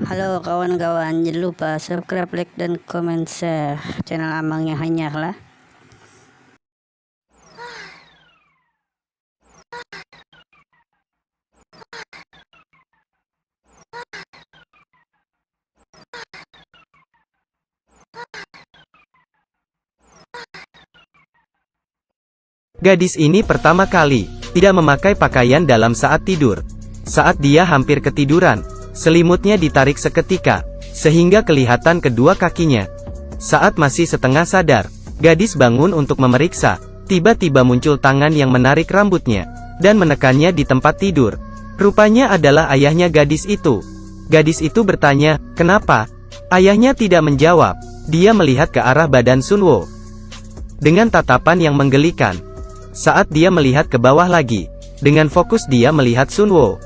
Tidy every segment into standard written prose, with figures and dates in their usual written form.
Halo kawan-kawan, jangan lupa subscribe, like, dan komen share channel Amangnya Hanyar lah. Gadis ini pertama kali tidak memakai pakaian dalam saat tidur. Saat dia hampir ketiduran, selimutnya ditarik seketika, sehingga kelihatan kedua kakinya. Saat masih setengah sadar, gadis bangun untuk memeriksa. Tiba-tiba muncul tangan yang menarik rambutnya, dan menekannya di tempat tidur. Rupanya adalah ayahnya gadis itu. Gadis itu bertanya, "Kenapa?" Ayahnya tidak menjawab. Dia melihat ke arah badan Sunwo dengan tatapan yang menggelikan. Saat dia melihat ke bawah lagi, dengan fokus dia melihat Sunwo.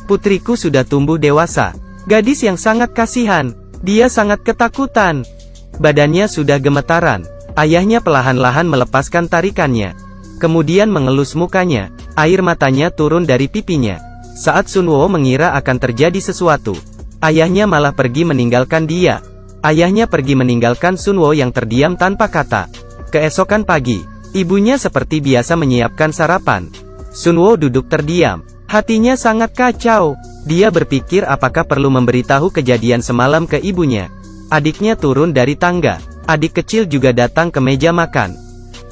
"Putriku sudah tumbuh dewasa." Gadis yang sangat kasihan. Dia sangat ketakutan. Badannya sudah gemetaran. Ayahnya perlahan-lahan melepaskan tarikannya. Kemudian mengelus mukanya. Air matanya turun dari pipinya. Saat Sunwo mengira akan terjadi sesuatu, ayahnya malah pergi meninggalkan dia. Ayahnya pergi meninggalkan Sunwo yang terdiam tanpa kata. Keesokan pagi, ibunya seperti biasa menyiapkan sarapan. Sunwo duduk terdiam. Hatinya sangat kacau. Dia berpikir apakah perlu memberitahu kejadian semalam ke ibunya. Adiknya turun dari tangga. Adik kecil juga datang ke meja makan.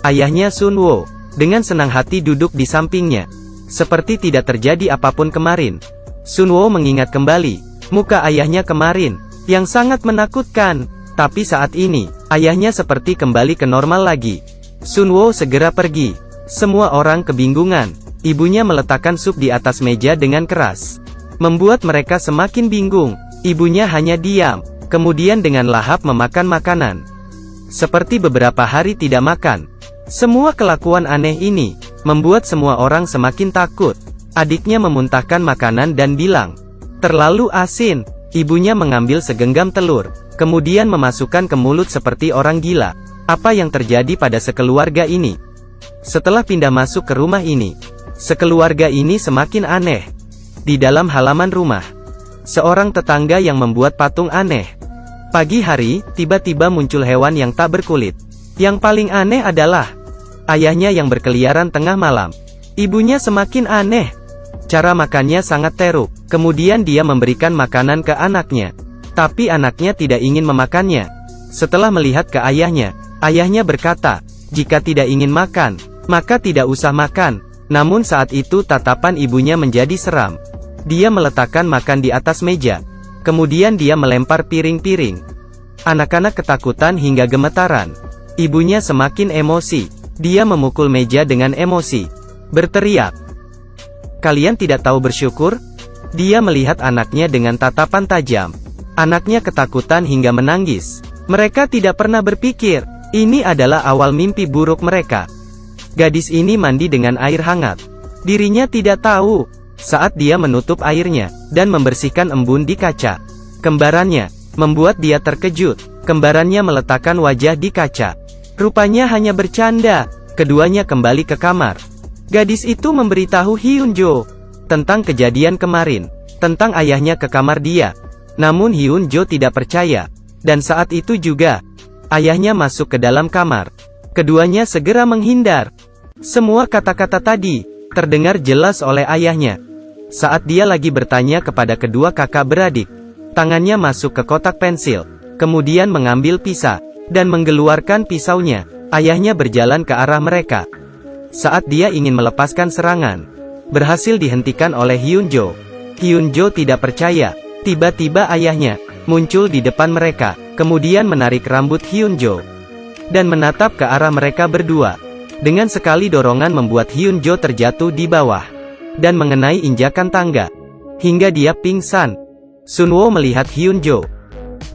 Ayahnya Sunwo dengan senang hati duduk di sampingnya, seperti tidak terjadi apapun kemarin. Sunwo mengingat kembali muka ayahnya kemarin, yang sangat menakutkan. Tapi saat ini, ayahnya seperti kembali ke normal lagi. Sunwo segera pergi. Semua orang kebingungan. Ibunya meletakkan sup di atas meja dengan keras, membuat mereka semakin bingung. Ibunya hanya diam, kemudian dengan lahap memakan makanan, seperti beberapa hari tidak makan. Semua kelakuan aneh ini membuat semua orang semakin takut. Adiknya memuntahkan makanan dan bilang, "Terlalu asin." Ibunya mengambil segenggam telur, kemudian memasukkan ke mulut seperti orang gila. Apa yang terjadi pada sekeluarga ini? Setelah pindah masuk ke rumah ini, sekeluarga ini semakin aneh. Di dalam halaman rumah, seorang tetangga yang membuat patung aneh. Pagi hari, tiba-tiba muncul hewan yang tak berkulit. Yang paling aneh adalah ayahnya yang berkeliaran tengah malam. Ibunya semakin aneh. Cara makannya sangat teruk. Kemudian dia memberikan makanan ke anaknya, tapi anaknya tidak ingin memakannya. Setelah melihat ke ayahnya, ayahnya berkata, "Jika tidak ingin makan, maka tidak usah makan." Namun saat itu tatapan ibunya menjadi seram. Dia meletakkan makan di atas meja. Kemudian dia melempar piring-piring. Anak-anak ketakutan hingga gemetaran. Ibunya semakin emosi. Dia memukul meja dengan emosi, berteriak, "Kalian tidak tahu bersyukur?" Dia melihat anaknya dengan tatapan tajam. Anaknya ketakutan hingga menangis. Mereka tidak pernah berpikir ini adalah awal mimpi buruk mereka. Gadis ini mandi dengan air hangat. Dirinya tidak tahu saat dia menutup airnya dan membersihkan embun di kaca. Kembarannya membuat dia terkejut. Kembarannya meletakkan wajah di kaca. Rupanya hanya bercanda. Keduanya kembali ke kamar. Gadis itu memberitahu Hyunjo tentang kejadian kemarin, tentang ayahnya ke kamar dia. Namun Hyunjo tidak percaya. Dan saat itu juga, ayahnya masuk ke dalam kamar. Keduanya segera menghindar. Semua kata-kata tadi terdengar jelas oleh ayahnya. Saat dia lagi bertanya kepada kedua kakak beradik, tangannya masuk ke kotak pensil, kemudian mengambil pisau, dan mengeluarkan pisaunya. Ayahnya berjalan ke arah mereka. Saat dia ingin melepaskan serangan, berhasil dihentikan oleh Hyunjo. Hyunjo tidak percaya. Tiba-tiba ayahnya muncul di depan mereka, kemudian menarik rambut Hyunjo dan menatap ke arah mereka berdua. Dengan sekali dorongan membuat Hyunjo terjatuh di bawah dan mengenai injakan tangga hingga dia pingsan. Sunwo melihat Hyunjo.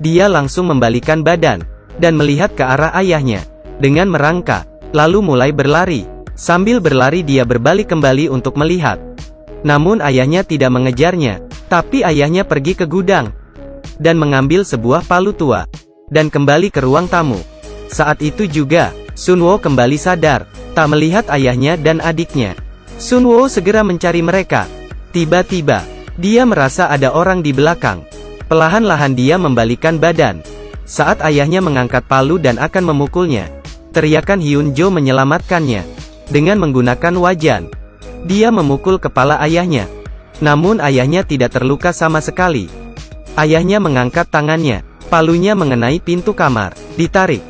Dia langsung membalikan badan dan melihat ke arah ayahnya dengan merangkak, lalu mulai berlari. Sambil berlari dia berbalik kembali untuk melihat. Namun ayahnya tidak mengejarnya, tapi ayahnya pergi ke gudang dan mengambil sebuah palu tua dan kembali ke ruang tamu. Saat itu juga, Sunwo kembali sadar, tak melihat ayahnya dan adiknya. Sunwo segera mencari mereka. Tiba-tiba, dia merasa ada orang di belakang. Perlahan-lahan dia membalikkan badan. Saat ayahnya mengangkat palu dan akan memukulnya, teriakan Hyun Jo menyelamatkannya. Dengan menggunakan wajan, dia memukul kepala ayahnya. Namun ayahnya tidak terluka sama sekali. Ayahnya mengangkat tangannya, palunya mengenai pintu kamar, ditarik,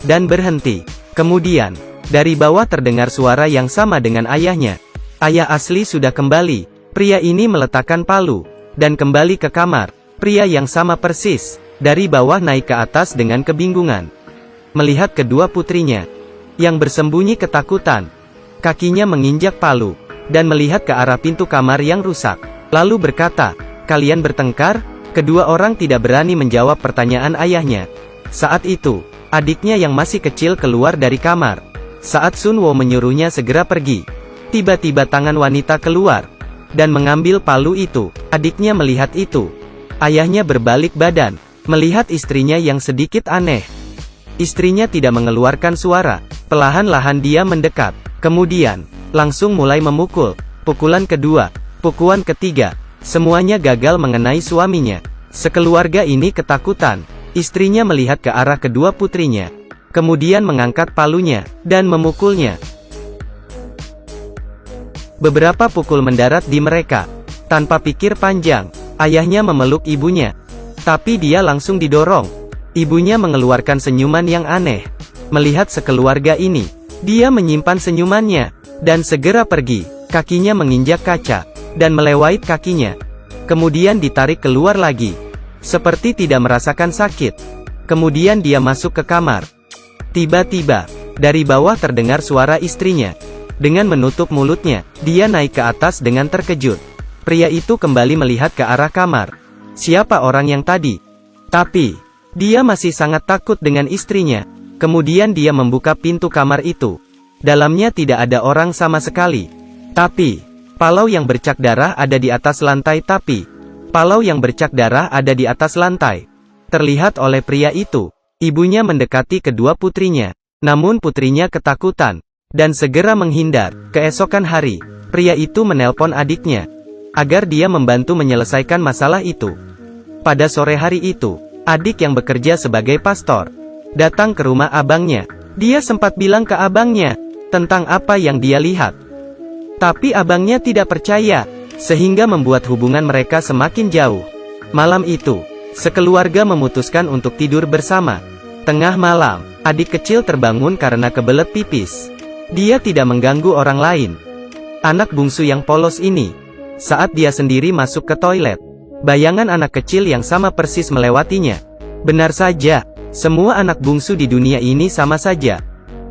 dan berhenti. Kemudian, dari bawah terdengar suara yang sama dengan ayahnya. Ayah asli sudah kembali. Pria ini meletakkan palu, dan kembali ke kamar. Pria yang sama persis, dari bawah naik ke atas dengan kebingungan. Melihat kedua putrinya, yang bersembunyi ketakutan. Kakinya menginjak palu, dan melihat ke arah pintu kamar yang rusak. Lalu berkata, "Kalian bertengkar?" Kedua orang tidak berani menjawab pertanyaan ayahnya. Saat itu, adiknya yang masih kecil keluar dari kamar. Saat Sun Wo menyuruhnya segera pergi, tiba-tiba tangan wanita keluar, dan mengambil palu itu. Adiknya melihat itu. Ayahnya berbalik badan, melihat istrinya yang sedikit aneh. Istrinya tidak mengeluarkan suara. Perlahan-lahan dia mendekat. Kemudian, langsung mulai memukul. Pukulan kedua, pukulan ketiga. Semuanya gagal mengenai suaminya. Sekeluarga ini ketakutan. Istrinya melihat ke arah kedua putrinya. Kemudian mengangkat palunya, dan memukulnya. Beberapa pukul mendarat di mereka. Tanpa pikir panjang, ayahnya memeluk ibunya. Tapi dia langsung didorong. Ibunya mengeluarkan senyuman yang aneh. Melihat sekeluarga ini, dia menyimpan senyumannya, dan segera pergi. Kakinya menginjak kaca, dan melewait kakinya. Kemudian ditarik keluar lagi, seperti tidak merasakan sakit. Kemudian dia masuk ke kamar. Tiba-tiba, dari bawah terdengar suara istrinya. Dengan menutup mulutnya, dia naik ke atas dengan terkejut. Pria itu kembali melihat ke arah kamar. Siapa orang yang tadi? Tapi, dia masih sangat takut dengan istrinya. Kemudian dia membuka pintu kamar itu. Dalamnya tidak ada orang sama sekali. Tapi, palau yang bercak darah ada di atas lantai. Palau yang bercak darah ada di atas lantai. Terlihat oleh pria itu. Ibunya mendekati kedua putrinya. Namun putrinya ketakutan, dan segera menghindar. Keesokan hari, pria itu menelpon adiknya, agar dia membantu menyelesaikan masalah itu. Pada sore hari itu, adik yang bekerja sebagai pastor, datang ke rumah abangnya. Dia sempat bilang ke abangnya, tentang apa yang dia lihat. Tapi abangnya tidak percaya, sehingga membuat hubungan mereka semakin jauh. Malam itu, sekeluarga memutuskan untuk tidur bersama. Tengah malam, adik kecil terbangun karena kebelet pipis. Dia tidak mengganggu orang lain. Anak bungsu yang polos ini, saat dia sendiri masuk ke toilet, bayangan anak kecil yang sama persis melewatinya. Benar saja, semua anak bungsu di dunia ini sama saja.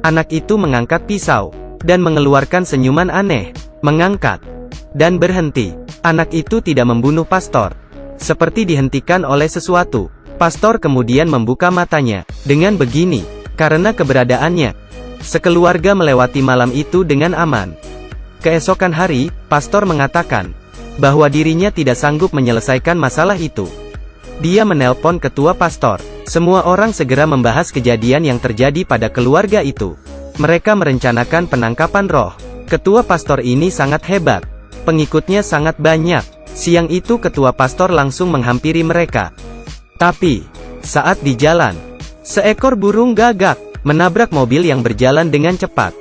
Anak itu mengangkat pisau, dan mengeluarkan senyuman aneh, mengangkat, dan berhenti. Anak itu tidak membunuh pastor. Seperti dihentikan oleh sesuatu. Pastor kemudian membuka matanya. Dengan begini, karena keberadaannya, sekeluarga melewati malam itu dengan aman. Keesokan hari, pastor mengatakan bahwa dirinya tidak sanggup menyelesaikan masalah itu. Dia menelpon ketua pastor. Semua orang segera membahas kejadian yang terjadi pada keluarga itu. Mereka merencanakan penangkapan roh. Ketua pastor ini sangat hebat. Pengikutnya sangat banyak. Siang itu ketua pastor langsung menghampiri mereka. Tapi, saat di jalan, seekor burung gagak menabrak mobil yang berjalan dengan cepat.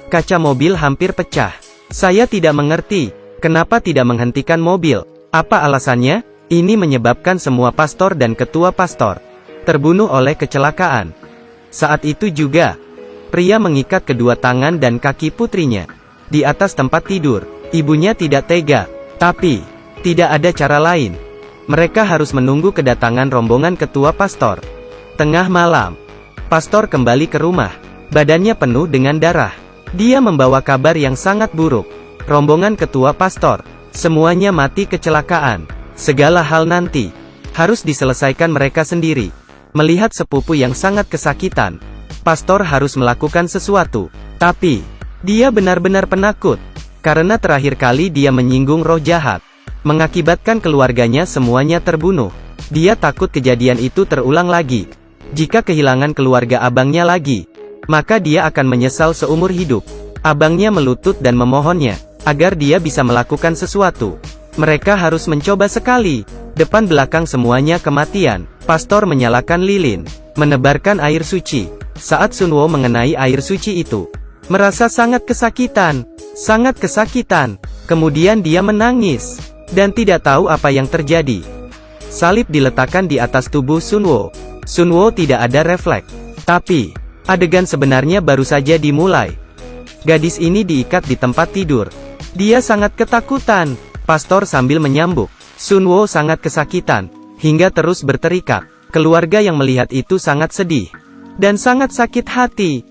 Kaca mobil hampir pecah. Saya tidak mengerti, kenapa tidak menghentikan mobil. Apa alasannya? Ini menyebabkan semua pastor dan ketua pastor terbunuh oleh kecelakaan. Saat itu juga, pria mengikat kedua tangan dan kaki putrinya di atas tempat tidur. Ibunya tidak tega, tapi tidak ada cara lain. Mereka harus menunggu kedatangan rombongan ketua pastor. Tengah malam, pastor kembali ke rumah. Badannya penuh dengan darah. Dia membawa kabar yang sangat buruk. Rombongan ketua pastor, semuanya mati kecelakaan. Segala hal nanti harus diselesaikan mereka sendiri. Melihat sepupu yang sangat kesakitan, pastor harus melakukan sesuatu. Tapi, dia benar-benar penakut. Karena terakhir kali dia menyinggung roh jahat, mengakibatkan keluarganya semuanya terbunuh. Dia takut kejadian itu terulang lagi. Jika kehilangan keluarga abangnya lagi, maka dia akan menyesal seumur hidup. Abangnya melutut dan memohonnya, agar dia bisa melakukan sesuatu. Mereka harus mencoba sekali. Depan belakang semuanya kematian. Pastor menyalakan lilin, menebarkan air suci. Saat Sunwo mengenai air suci itu, merasa sangat kesakitan. Sangat kesakitan. Kemudian dia menangis, dan tidak tahu apa yang terjadi. Salib diletakkan di atas tubuh Sunwo. Sunwo tidak ada refleks. Tapi, adegan sebenarnya baru saja dimulai. Gadis ini diikat di tempat tidur. Dia sangat ketakutan. Pastor sambil menyambuk. Sunwo sangat kesakitan, hingga terus berteriak. Keluarga yang melihat itu sangat sedih, dan sangat sakit hati.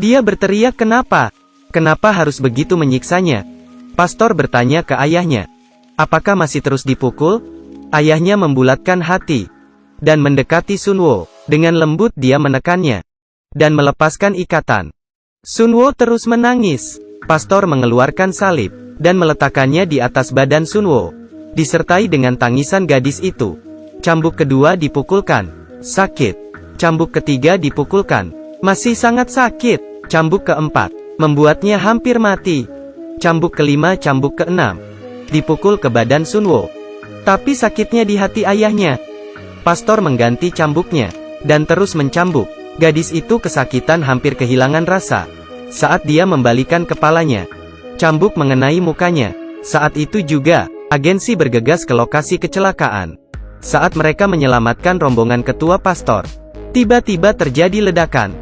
Dia berteriak, "Kenapa? Kenapa harus begitu menyiksanya?" Pastor bertanya ke ayahnya, "Apakah masih terus dipukul?" Ayahnya membulatkan hati, dan mendekati Sunwo. Dengan lembut dia menekannya, dan melepaskan ikatan. Sunwo terus menangis. Pastor mengeluarkan salib, dan meletakkannya di atas badan Sunwo, disertai dengan tangisan gadis itu. Cambuk kedua dipukulkan. Sakit. Cambuk ketiga dipukulkan. Masih sangat sakit. Cambuk keempat membuatnya hampir mati. Cambuk kelima, cambuk keenam dipukul ke badan Sunwo. Tapi sakitnya di hati ayahnya. Pastor mengganti cambuknya, dan terus mencambuk. Gadis itu kesakitan hampir kehilangan rasa. Saat dia membalikan kepalanya, cambuk mengenai mukanya. Saat itu juga, agensi bergegas ke lokasi kecelakaan. Saat mereka menyelamatkan rombongan ketua pastor, tiba-tiba terjadi ledakan.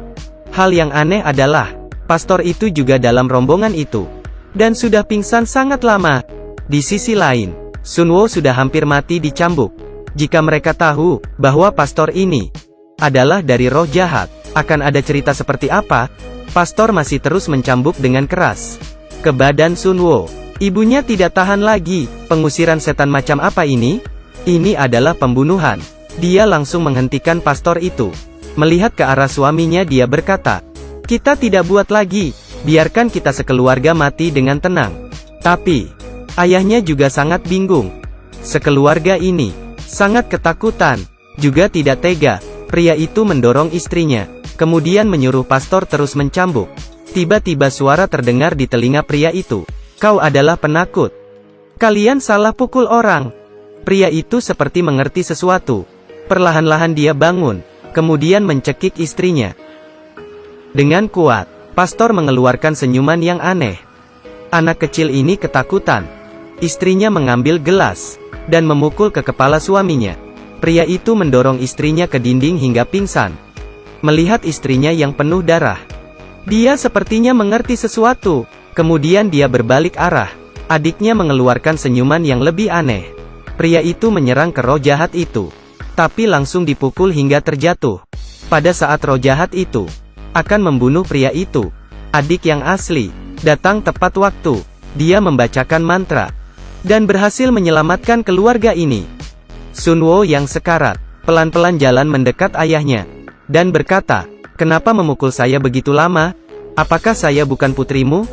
Hal yang aneh adalah, pastor itu juga dalam rombongan itu, dan sudah pingsan sangat lama. Di sisi lain, Sunwo sudah hampir mati dicambuk. Jika mereka tahu bahwa pastor ini adalah dari roh jahat, akan ada cerita seperti apa? Pastor masih terus mencambuk dengan keras ke badan Sunwo. Ibunya tidak tahan lagi. Pengusiran setan macam apa ini? Ini adalah pembunuhan. Dia langsung menghentikan pastor itu. Melihat ke arah suaminya, dia berkata, "Kita tidak buat lagi. Biarkan kita sekeluarga mati dengan tenang." Tapi, ayahnya juga sangat bingung. Sekeluarga ini sangat ketakutan, juga tidak tega. Pria itu mendorong istrinya, kemudian menyuruh pastor terus mencambuk. Tiba-tiba suara terdengar di telinga pria itu, "Kau adalah penakut. Kalian salah pukul orang." Pria itu seperti mengerti sesuatu. Perlahan-lahan dia bangun, kemudian mencekik istrinya. Dengan kuat, pastor mengeluarkan senyuman yang aneh. Anak kecil ini ketakutan. Istrinya mengambil gelas, dan memukul ke kepala suaminya. Pria itu mendorong istrinya ke dinding hingga pingsan. Melihat istrinya yang penuh darah, dia sepertinya mengerti sesuatu. Kemudian dia berbalik arah. Adiknya mengeluarkan senyuman yang lebih aneh. Pria itu menyerang ke roh jahat itu, tapi langsung dipukul hingga terjatuh. Pada saat roh jahat itu akan membunuh pria itu, adik yang asli datang tepat waktu. Dia membacakan mantra, dan berhasil menyelamatkan keluarga ini. Sunwo yang sekarat, pelan-pelan jalan mendekat ayahnya, dan berkata, "Kenapa memukul saya begitu lama? Apakah saya bukan putrimu?"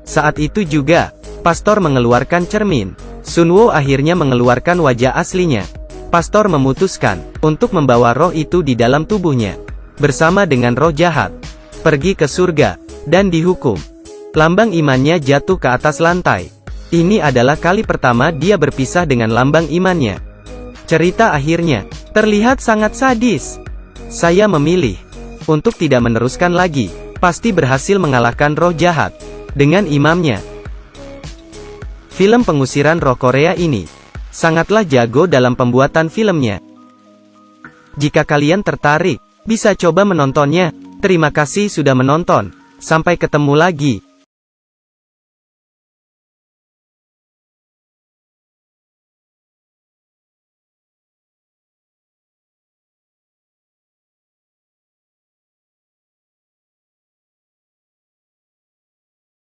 Saat itu juga, pastor mengeluarkan cermin. Sunwo akhirnya mengeluarkan wajah aslinya. Pastor memutuskan untuk membawa roh itu di dalam tubuhnya, bersama dengan roh jahat, pergi ke surga, dan dihukum. Lambang imannya jatuh ke atas lantai. Ini adalah kali pertama dia berpisah dengan lambang imannya. Cerita akhirnya terlihat sangat sadis. Saya memilih untuk tidak meneruskan lagi. Pasti berhasil mengalahkan roh jahat dengan imamnya. Film pengusiran roh Korea ini sangatlah jago dalam pembuatan filmnya. Jika kalian tertarik, bisa coba menontonnya. Terima kasih sudah menonton. Sampai ketemu lagi.